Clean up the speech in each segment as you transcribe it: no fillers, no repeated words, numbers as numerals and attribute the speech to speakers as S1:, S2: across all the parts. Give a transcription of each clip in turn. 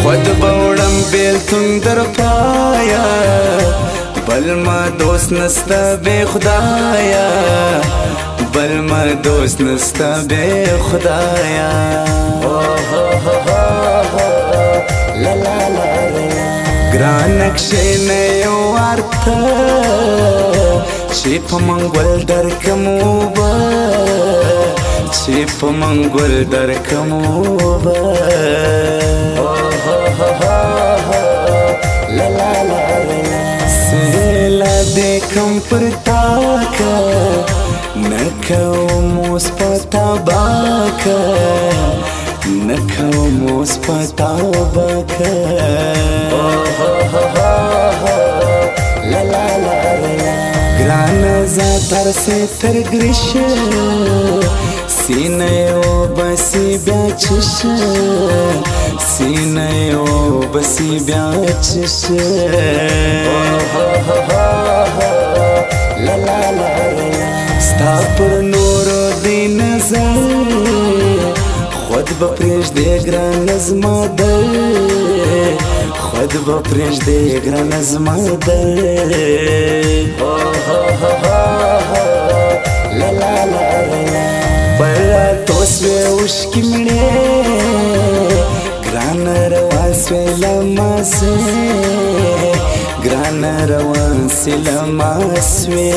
S1: خود بوڑم بیلتون در پایا بل ما دوست نستا بے خدایا بل ما دوست نستا بے خدایا گرانک شینه یو وارتا چی پا منگول در کموبا چی پا منگول در کموبا سیلا دیکم پر تاکا نکو موس پتا باکا نکو موس پتا باکا گرانا زاتر سے ترگرش سینیو بسی بیا چش سینیو بسی بیا چش ستا پر نورو دی نظر خود بپریش دی گران ازما در خود بپریش دی گران ازما در برا توسوی اوشکی مڑے گران روان سوی لماسوی گران روان سی لماسوی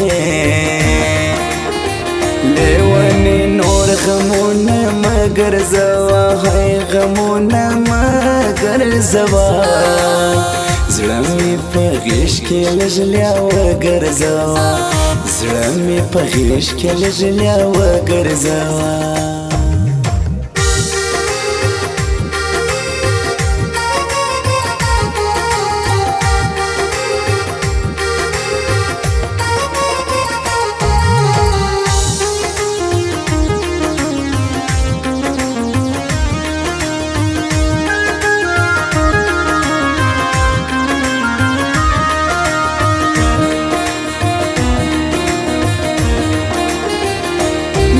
S1: لیوانی نور غمون مگر زوا ہے غمون مگر زوا زړمی په غیش کې لجلیا وګرځوا زړمی په غیش کې لجلیا وګرځوا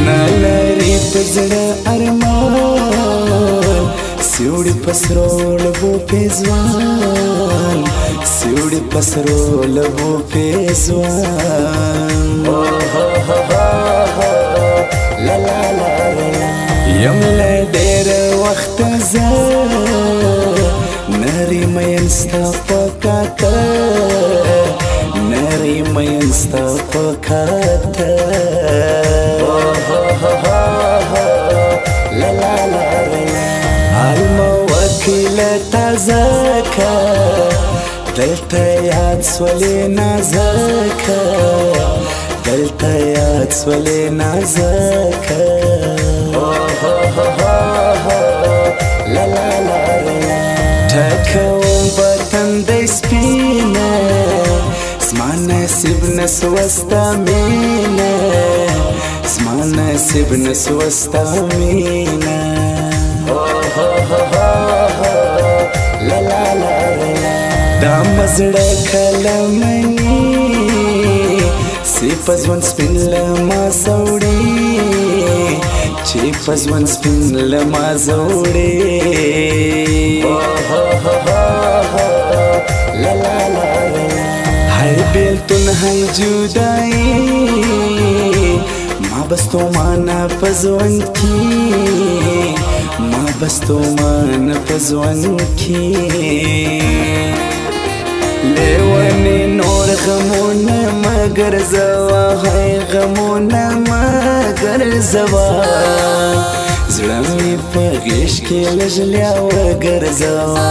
S1: نالری پزړه ارمان سیوړي پسرو لبو پیزوان سیوړي پسرو لبو پیزوان یم له ډېر وخت زه نری مین ستا په کاته نری مین ستا په کاته الموکل تازکا دلتا یاد سولی نازکا دلتا یاد سولی نازکا ټکوم بطن دی سپینه زما نصیب نسوستا مینه زما نصیب نسوستا مینه دا مزړه کلمنی سی پزون سپین لما سوړي چې پزون سپین لما زوړي هر بیلتون هر جدائی ما بس تو مانا پزون کی ما بس تو مانا پزون کی لیوانی نور غمون مگر زوا ہے غمون مگر زوا زړمی په غیش کې لجلیا وګرځوا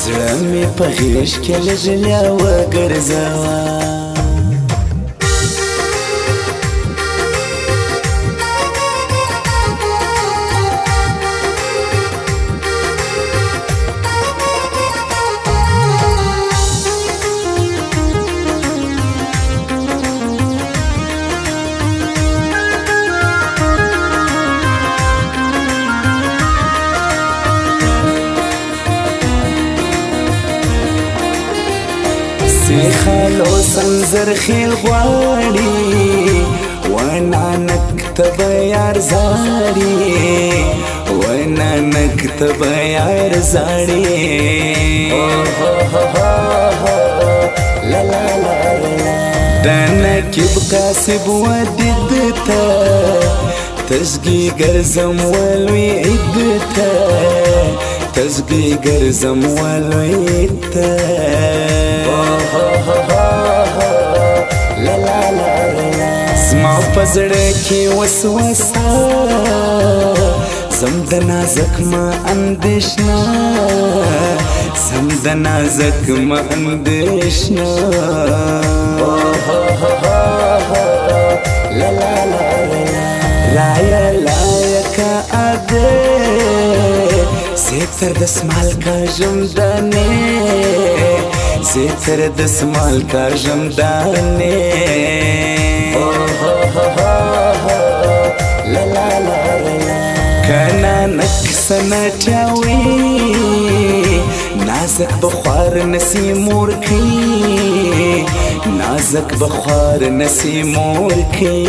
S1: زړمی په غیش کې لجلیا وګرځوا خالو سنزر خیل غواړي وانا نکتب یار زاري وانا نکتب تب یار زاړې د نقیب کاسب ودید ته تزګي ګرځم ولوي عید ته تزګي ګرځم ولوي ته زما په زړه کې وسوسه زم د نازک ما اندېښنه زم د نازک ما اندېښنه رایا لایکه اده زه تر دسمال کاږم دانې زه تر دسمال کاږم دانې کنا نکسنه ټیاوي نازک بخوار نسیم ورکی نازک بخوار نسیم ورکی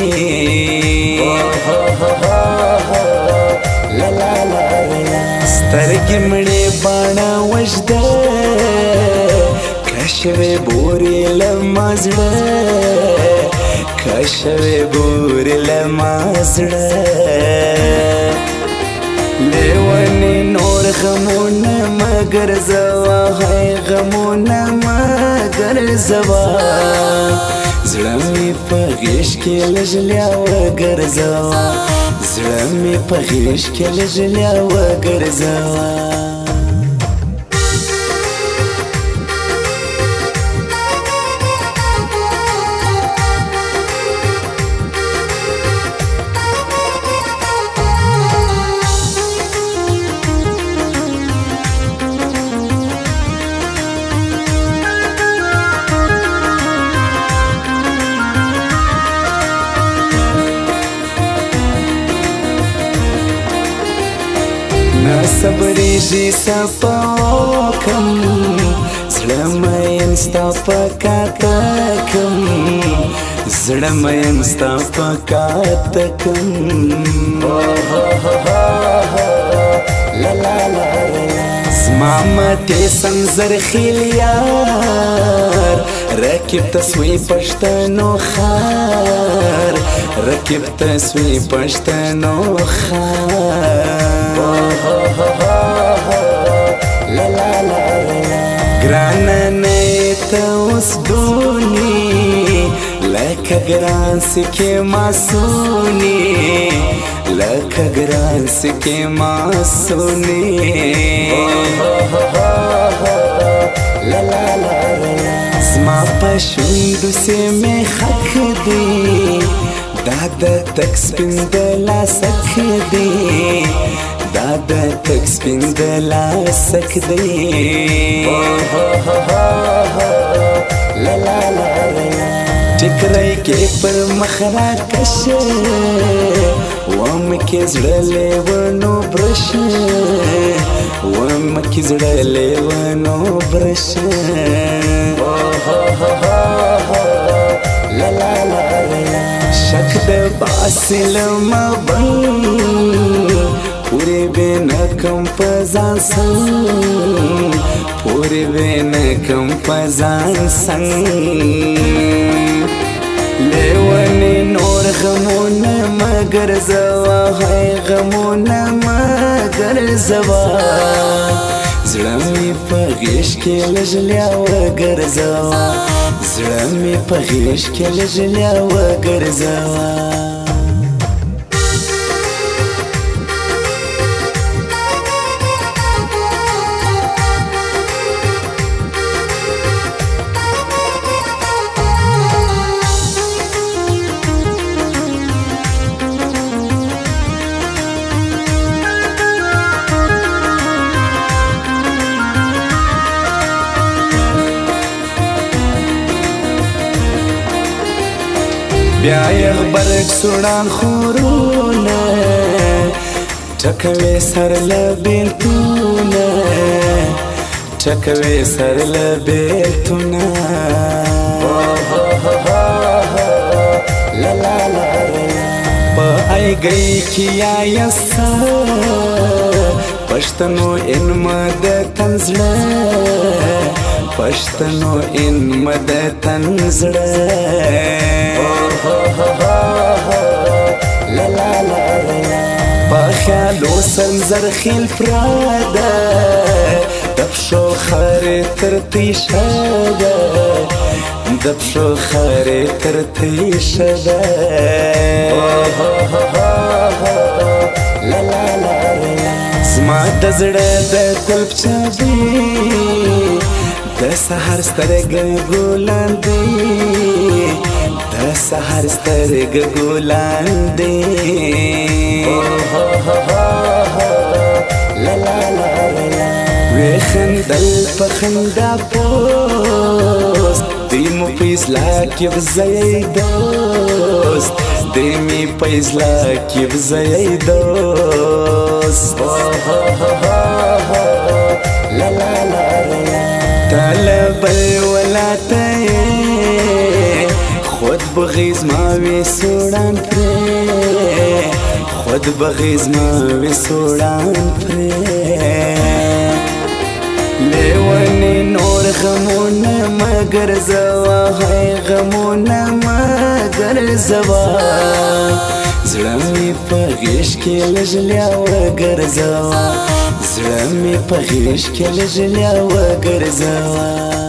S1: سترګې مړې باڼه وژده کشوې بورې له ما زړه کشوې بورې له ما زړه لیونی نور غمونه مگر زوا هی غمونه مگر زوا زړه مې په غېږ کې لږ لیا وګرځوه زړه مې په غېږ کې لږ لیا وګرځوه صبریږي سپاکم زړه مین ستا په کاتکم زړه مین ستا په کاتکم زما مټې سنځر خیل یار رکب تسوی پښتنو خار رکب تسوی پښتنو خار ګرانه نه ته اوس دونی لکه ګران سکې ماسونی لکه ګران سکې ماسونی زما په شونډو سې مې خک دی دا د تک سپین د لاسک دی دا د تک سپین د لاسک دی ټکری کې پر مخ راکشه وم کې زړه لیونو برشه وم کې زړه لیونو برشه شک د باصل مبن پوری بین کم پزان سنگ پوری بین کم پزان سنگ لیونی نور غمون مگر زوا ہے غمون مگر زوا زړه مې په غېږ کې لږ لیا وګرځوه زړه مې په غېږ کې لږ لیا وګرځوه بیا یغبرک سوړان خورونه ټکوي سر له بیلتونه ټکوي سر له بیلتونه په ایږی کې یا یسا پښتنو ان مد تنزړه پښتنو ان مد تنزړه لا لا لا په خیالو سنځر خیل پراده دپشو خارې تر تیشه ده دپشو خارې تر تیشه ده لا لا لا زما د زړه د قلب چابي د سحر سترګې ګلان دي د سحر سترګې ګلان دي لا لا لا وی خندل په خندا پوست دی مو په اصلاح کې وزای دوست دی می په اصلاح کې وزای دوست لا لا لا طلب الولاته خود بغیز ما وی سوڑان پره خود بغیز ما وی سوڑان پره لیوانی نور غمونا مگر زوا ہے غمونا مگر زوا زړه په غیش کې لجلیا وګرځوا زړه په غیش کې لجلیا وګرځوا